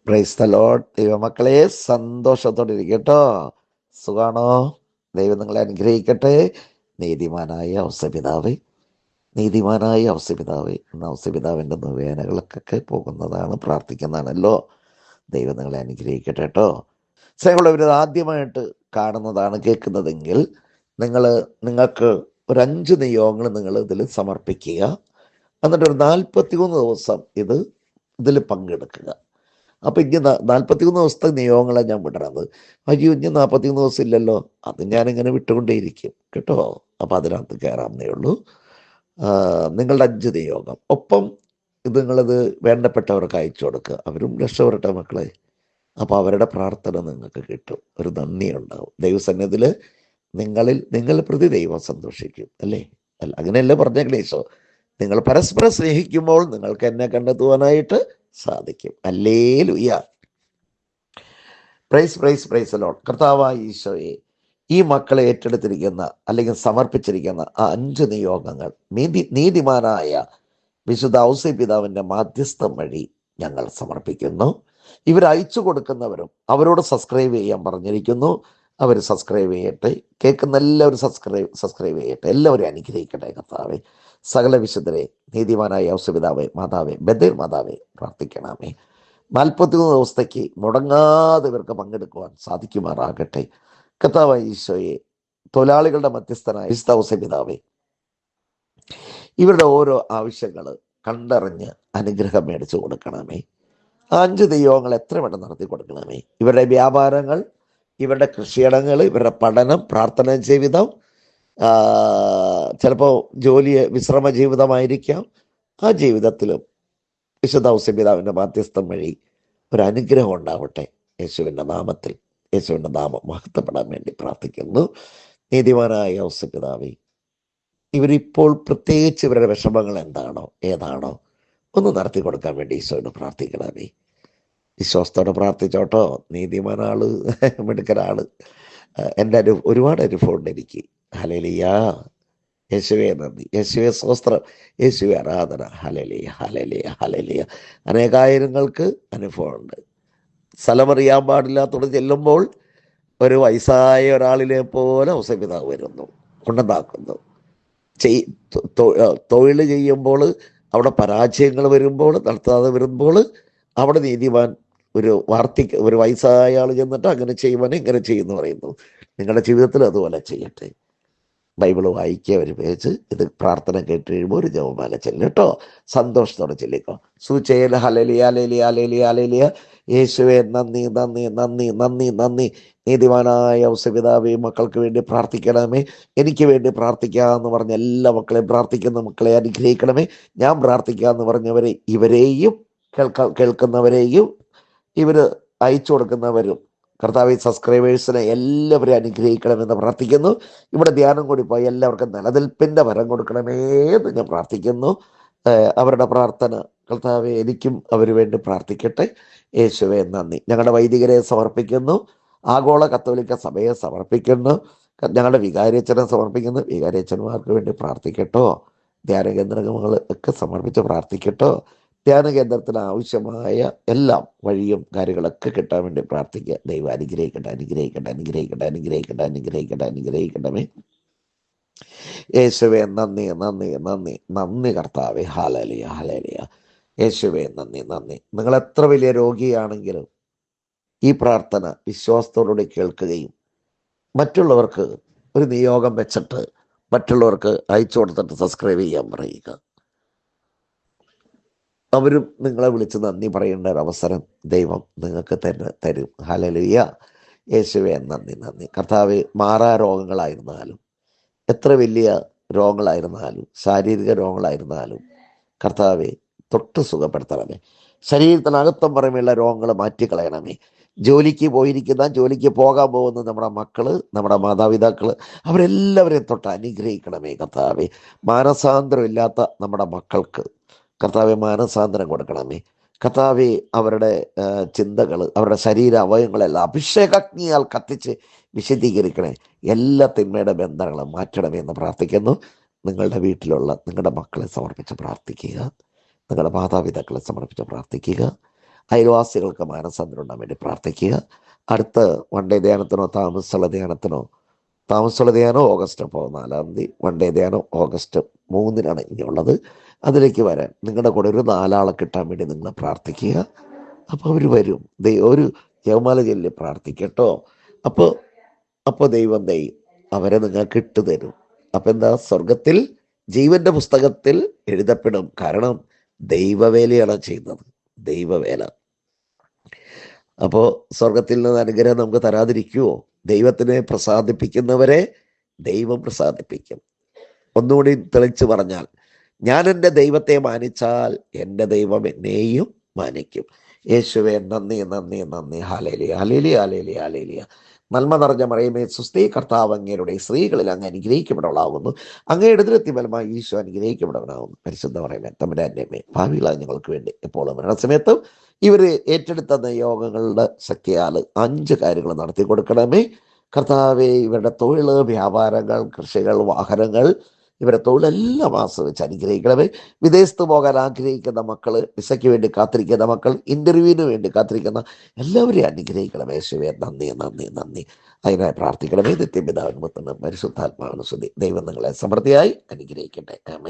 Praise the Lord. ദൈവമക്കളെ സന്തോഷത്തോടെ ഇരിക്കട്ടോ. സുഖാണോ? ദൈവം നിങ്ങളെ അനുഗ്രഹിക്കട്ടെ. നീതിമാനായ ഔസപിതാവേ, നീതിമാനായ ഔസപിതാവേ, ഇന്ന് ഔസപിതാവിൻ്റെ വേനകളൊക്കെ പോകുന്നതാണ്, പ്രാർത്ഥിക്കുന്നതാണല്ലോ. ദൈവം നിങ്ങളെ അനുഗ്രഹിക്കട്ടെ കേട്ടോ. സ്നേഹമുള്ളവർ, ആദ്യമായിട്ട് കാണുന്നതാണ് കേൾക്കുന്നതെങ്കിൽ നിങ്ങൾക്ക് ഒരു 5 നിയോഗങ്ങൾ നിങ്ങൾ ഇതിൽ സമർപ്പിക്കുക. എന്നിട്ടൊരു 41 ദിവസം ഇതിൽ പങ്കെടുക്കുക. അപ്പം ഇനി 41 ദിവസത്തെ നിയോഗങ്ങളാണ് ഞാൻ വിടണത്. അയ്യോ, ഇനി 41 ദിവസം ഇല്ലല്ലോ, അത് ഞാനിങ്ങനെ വിട്ടുകൊണ്ടേയിരിക്കും കേട്ടോ. അപ്പം അതിനകത്ത് കയറാമെന്നേ ഉള്ളൂ. നിങ്ങളുടെ 5 നിയോഗം ഒപ്പം നിങ്ങളിത് വേണ്ടപ്പെട്ടവർക്ക് അയച്ചു കൊടുക്കുക. അവരും രക്ഷപ്പെടട്ടെ മക്കളെ. അപ്പോൾ അവരുടെ പ്രാർത്ഥന നിങ്ങൾക്ക് കിട്ടും, ഒരു നന്ദി ഉണ്ടാവും ദൈവസന്നിധിയിൽ. നിങ്ങൾ പ്രതി ദൈവം സന്തോഷിക്കും അല്ലേ? അല്ല, അങ്ങനെയല്ലേ പറഞ്ഞേക്കണേ ഈശോ. നിങ്ങൾ പരസ്പരം സ്നേഹിക്കുമ്പോൾ നിങ്ങൾക്ക് എന്നെ കണ്ടെത്തുവാനായിട്ട് സാധിക്കും. ഹല്ലേലൂയ. Praise Lord. കർത്താവായ ഈശോയെ, ഈ മക്കളെ ഏറ്റെടുത്തിരിക്കുന്ന അല്ലെങ്കിൽ സമർപ്പിച്ചിരിക്കുന്ന ആ 5 നിയോഗങ്ങൾ നീതിമാനായ വിശുദ്ധ ഔസേപിതാവിൻ്റെ മാധ്യസ്ഥം വഴി ഞങ്ങൾ സമർപ്പിക്കുന്നു. ഇവർ അയച്ചു കൊടുക്കുന്നവരും അവരോട് സബ്സ്ക്രൈബ് ചെയ്യാൻ പറഞ്ഞിരിക്കുന്നു. അവർ സബ്സ്ക്രൈബ് ചെയ്യട്ടെ. കേൾക്കുന്ന എല്ലാവരും സബ്സ്ക്രൈബ് ചെയ്യട്ടെ. എല്ലാവരും അനുഗ്രഹിക്കട്ടെ കർത്താവേ. സകല വിശുദ്ധരെ, നീതിമാനായ ഔസേപിതാവേ, മാതാവേ, ബഥേൽ മാതാവേ, പ്രാർത്ഥിക്കണമേ. 41 ദിവസത്തേക്ക് മുടങ്ങാതെ ഇവർക്ക് പങ്കെടുക്കുവാൻ സാധിക്കുമാറാകട്ടെ. കർത്താവായ ഈശോയെ, തൊഴിലാളികളുടെ മധ്യസ്ഥനായ വിശുദ്ധ ഔസേപിതാവേ, ഇവരുടെ ഓരോ ആവശ്യങ്ങൾ കണ്ടറിഞ്ഞ് അനുഗ്രഹം മേടിച്ചു കൊടുക്കണമേ. 5 നിയോഗങ്ങൾ എത്ര വേണം നടത്തി കൊടുക്കണമേ. ഇവരുടെ വ്യാപാരങ്ങൾ, ഇവരുടെ കൃഷിയിടങ്ങൾ, ഇവരുടെ പഠനം, പ്രാർത്ഥനാ ജീവിതം, ചിലപ്പോൾ വിശ്രമ ജീവിതമായിരിക്കാം. ആ ജീവിതത്തിലും വിശുദ്ധ ഔസേപിതാവിൻ്റെ മാധ്യസ്ഥം വഴി ഒരു അനുഗ്രഹം ഉണ്ടാവട്ടെ. യേശുവിൻ്റെ നാമത്തിൽ, യേശുവിൻ്റെ നാമം മഹത്വപ്പെടാൻ വേണ്ടി പ്രാർത്ഥിക്കുന്നു. നീതിമാനായ ഔസേപിതാവേ, ഇവരിപ്പോൾ പ്രത്യേകിച്ച് ഇവരുടെ വിഷമങ്ങൾ ഏതാണോ ഒന്ന് നടത്തി കൊടുക്കാൻ വേണ്ടി ഈശോയോട് പ്രാർത്ഥിക്കണമേ. വിശ്വാസത്തോടെ പ്രാർത്ഥിച്ചോട്ടോ. നീതിമാനാള്, മിടുക്കനാള്. എൻ്റെ ഒരുപാട് അനുഭവമുണ്ട് എനിക്ക്. ഹല്ലേലൂയ. യേശുവേ നന്ദി, യേശുവേ സ്തോത്രം, യേശുവേ ആരാധന. Hallelujah, hallelujah, hallelujah. അനേകായിരങ്ങൾക്ക് അനുഭവമുണ്ട്. സ്ഥലമറിയാൻ പാടില്ലാത്തോട് ചെല്ലുമ്പോൾ ഒരു വയസ്സായ ഒരാളിനെ പോലെ ഔസേപിതാവ് വരുന്നു, കൊണ്ടുണ്ടാക്കുന്നു. തൊഴിൽ ചെയ്യുമ്പോൾ അവിടെ പരാജയങ്ങൾ വരുമ്പോൾ, നടത്താതെ വരുമ്പോൾ അവിടെ നീതിമാൻ ഒരു വയസ്സായ ആൾ ചെന്നിട്ട് അങ്ങനെ ചെയ്യുവാൻ ഇങ്ങനെ ചെയ്യുന്നു പറയുന്നു. നിങ്ങളുടെ ജീവിതത്തിൽ അതുപോലെ ചെയ്യട്ടെ. ബൈബിൾ വായിക്കുക, ഒരു പേജ്, ഇത് പ്രാർത്ഥന കേട്ട് കഴിയുമ്പോൾ ഒരു ജപമാല ചെല്ലും കേട്ടോ. സന്തോഷത്തോടെ ചെല്ലിക്കോ. സൂചയൽ ഹല്ലേലൂയ, ഹല്ലേലൂയ, ഹല്ലേലൂയ, ഹല്ലേലൂയ. യേശുവേ നന്ദി, നന്ദി, നന്ദി, നന്ദി, നന്ദി. നീതിമാനായ ഔസേപിതാവേ, മക്കൾക്ക് വേണ്ടി പ്രാർത്ഥിക്കണമേ. എനിക്ക് വേണ്ടി പ്രാർത്ഥിക്കാമെന്ന് പറഞ്ഞ എല്ലാ മക്കളെയും, പ്രാർത്ഥിക്കുന്ന മക്കളെ അനുഗ്രഹിക്കണമേ. ഞാൻ പ്രാർത്ഥിക്കാമെന്ന് പറഞ്ഞവരെ, ഇവരെയും കേൾക്കുന്നവരെയും ഇവർ അയച്ചു കൊടുക്കുന്നവരും, കർത്താവേ, സബ്സ്ക്രൈബേഴ്സിനെ എല്ലാവരും അനുഗ്രഹിക്കണമെന്ന് പ്രാർത്ഥിക്കുന്നു. ഇവിടെ ധ്യാനം കൂടി പോയി എല്ലാവർക്കും നിലനിൽപ്പിൻ്റെ വരം കൊടുക്കണമേ എന്ന് ഞാൻ പ്രാർത്ഥിക്കുന്നു. അവരുടെ പ്രാർത്ഥന കർത്താവേ, എനിക്കും അവർ വേണ്ടി പ്രാർത്ഥിക്കട്ടെ. യേശുവേ നന്ദി. ഞങ്ങളുടെ വൈദികരെ സമർപ്പിക്കുന്നു. ആഗോള കത്തോലിക്ക സഭയെ സമർപ്പിക്കുന്നു. ഞങ്ങളുടെ വികാരിയച്ഛനെ സമർപ്പിക്കുന്നു. വികാരിയച്ഛന്മാർക്ക് വേണ്ടി പ്രാർത്ഥിക്കട്ടോ. ധ്യാന കേന്ദ്രങ്ങൾ ഒക്കെ സമർപ്പിച്ച് പ്രാർത്ഥിക്കട്ടോ. ധ്യാന കേന്ദ്രത്തിന് ആവശ്യമായ എല്ലാം വഴിയും കാര്യങ്ങളൊക്കെ കിട്ടാൻ വേണ്ടി പ്രാർത്ഥിക്കുക. ദൈവം അനുഗ്രഹിക്കട്ടെ, അനുഗ്രഹിക്കട്ടെ, അനുഗ്രഹിക്കട്ടെ, അനുഗ്രഹിക്കട്ടെ, അനുഗ്രഹിക്കട്ടെ, അനുഗ്രഹിക്കണമേ. യേശുവേ നന്ദി, നന്ദി, നന്ദി, നന്ദി കർത്താവേ. Hallelujah, hallelujah. യേശുവേ നന്ദി, നന്ദി. നിങ്ങൾ എത്ര വലിയ രോഗിയാണെങ്കിലും ഈ പ്രാർത്ഥന വിശ്വാസത്തോടുകൂടി കേൾക്കുകയും മറ്റുള്ളവർക്ക് ഒരു നിയോഗം വെച്ചിട്ട് മറ്റുള്ളവർക്ക് അയച്ചു കൊടുത്തിട്ട് സബ്സ്ക്രൈബ് ചെയ്യാൻ പറയുക. അവരും നിങ്ങളെ വിളിച്ച് നന്ദി പറയേണ്ട ഒരു അവസരം ദൈവം നിങ്ങൾക്ക് തരും. ഹല്ലേലൂയ. യേശുവേ നന്ദി, നന്ദി. കർത്താവേ, മാറാ രോഗങ്ങളായിരുന്നാലും, എത്ര വലിയ രോഗങ്ങളായിരുന്നാലും, ശാരീരിക രോഗങ്ങളായിരുന്നാലും കർത്താവെ തൊട്ട് സുഖപ്പെടുത്തണമേ. ശരീരത്തിനകത്തും പുറമെയുള്ള രോഗങ്ങൾ മാറ്റിക്കളയണമേ. ജോലിക്ക് പോകാൻ പോകുന്ന നമ്മുടെ മക്കള്, നമ്മുടെ മാതാപിതാക്കള്, അവരെല്ലാവരെയും തൊട്ട് അനുഗ്രഹിക്കണമേ കർത്താവെ. മാനസാന്തരം ഇല്ലാത്ത നമ്മുടെ മക്കൾക്ക് കർത്താവെ മാനസാന്തരം കൊടുക്കണമേ. കർത്താവെ, അവരുടെ ചിന്തകൾ, അവരുടെ ശരീര അവയവങ്ങളെല്ലാം അഭിഷേകാഗ്നിയാൽ കത്തിച്ച് വിശദീകരിക്കണേ. എല്ലാ തിന്മയുടെ ബന്ധങ്ങളും മാറ്റണമേ എന്ന് പ്രാർത്ഥിക്കുന്നു. നിങ്ങളുടെ വീട്ടിലുള്ള നിങ്ങളുടെ മക്കളെ സമർപ്പിച്ച് പ്രാർത്ഥിക്കുക. നിങ്ങളുടെ മാതാപിതാക്കളെ സമർപ്പിച്ച് പ്രാർത്ഥിക്കുക. അയൽവാസികൾക്ക് മാനസാന്തരം ഉണ്ടാകാൻ വേണ്ടി പ്രാർത്ഥിക്കുക. അടുത്ത വൺ ഡേ ധ്യാനത്തിനോ താമസമുള്ള ധ്യാനം ഓഗസ്റ്റ് 4 വൺ ഡേ ധ്യാനം ഓഗസ്റ്റ് 3 ഇനിയുള്ളത്. അതിലേക്ക് വരാൻ നിങ്ങളുടെ കൂടെ ഒരു 4 ആളെ കിട്ടാൻ വേണ്ടി നിങ്ങൾ പ്രാർത്ഥിക്കുക. അപ്പോൾ അവർ വരും. ഒരു ജവമാല ചൊല്ലി പ്രാർത്ഥിക്കട്ടോ. അപ്പോൾ ദൈവം അവരെ നിങ്ങൾക്ക് ഇട്ടു തരും. അപ്പം എന്താ, സ്വർഗത്തിൽ ജീവന്റെ പുസ്തകത്തിൽ എഴുതപ്പെടും. കാരണം ദൈവവേലയാണ് ചെയ്യുന്നത്, ദൈവവേല. അപ്പോൾ സ്വർഗത്തിൽ നിന്ന് അനുഗ്രഹം നമുക്ക് തരാതിരിക്കുമോ? ദൈവത്തിനെ പ്രസാദിപ്പിക്കുന്നവരെ ദൈവം പ്രസാദിപ്പിക്കും. ഒന്നുകൂടി തെളിച്ച് പറഞ്ഞാൽ, ഞാൻ എൻ്റെ ദൈവത്തെ മാനിച്ചാൽ എൻ്റെ ദൈവം എന്നെയും മാനിക്കും. യേശുവേ, നന്ദി നന്ദി നന്ദി. Hallelujah hallelujah hallelujah hallelujah. നന്മ നിറഞ്ഞ മറിയമേ സുസ്തി, കർത്താവ് അങ്ങയുടെ സ്ത്രീകളിൽ അങ്ങ് അനുഗ്രഹിക്കപ്പെടവളാകുന്നു. അങ്ങയുടെ എതിരെത്തി ഫലമായി ഈശോ അനുഗ്രഹിക്കപ്പെടവനാകുന്നു. പരിശുദ്ധ മറിയമേ തമ്പുരാന്റെ അമ്മേ, ഭാവികളായ ഞങ്ങൾക്ക് വേണ്ടി എപ്പോഴും മരണസമയത്തും ഇവർ ഏറ്റെടുത്ത നിയോഗങ്ങളുടെ ശക്തിയാൽ 5 കാര്യങ്ങൾ നടത്തി കൊടുക്കണമേ. കർത്താവെ, ഇവരുടെ തൊഴിൽ, വ്യാപാരങ്ങൾ, കൃഷികൾ, വാഹനങ്ങൾ, ഇവരെ തൊഴിലെല്ലാം ആസ്വദിച്ച് അനുഗ്രഹിക്കണമേ. വിദേശത്ത് പോകാൻ ആഗ്രഹിക്കുന്ന മക്കൾ, വിസയ്ക്ക് വേണ്ടി കാത്തിരിക്കുന്ന മക്കൾ, ഇന്റർവ്യൂവിന് വേണ്ടി കാത്തിരിക്കുന്ന എല്ലാവരെയും അനുഗ്രഹിക്കണമേ. യേശുവേ, നന്ദി നന്ദി നന്ദി. അതിനായി പ്രാർത്ഥിക്കണമേ. നിത്യപിതാവിനും പുത്രനും പരിശുദ്ധാത്മാവിനും സ്തുതി. ദൈവം നിങ്ങളെ സമൃദ്ധിയായി അനുഗ്രഹിക്കട്ടെ. ആമേൻ.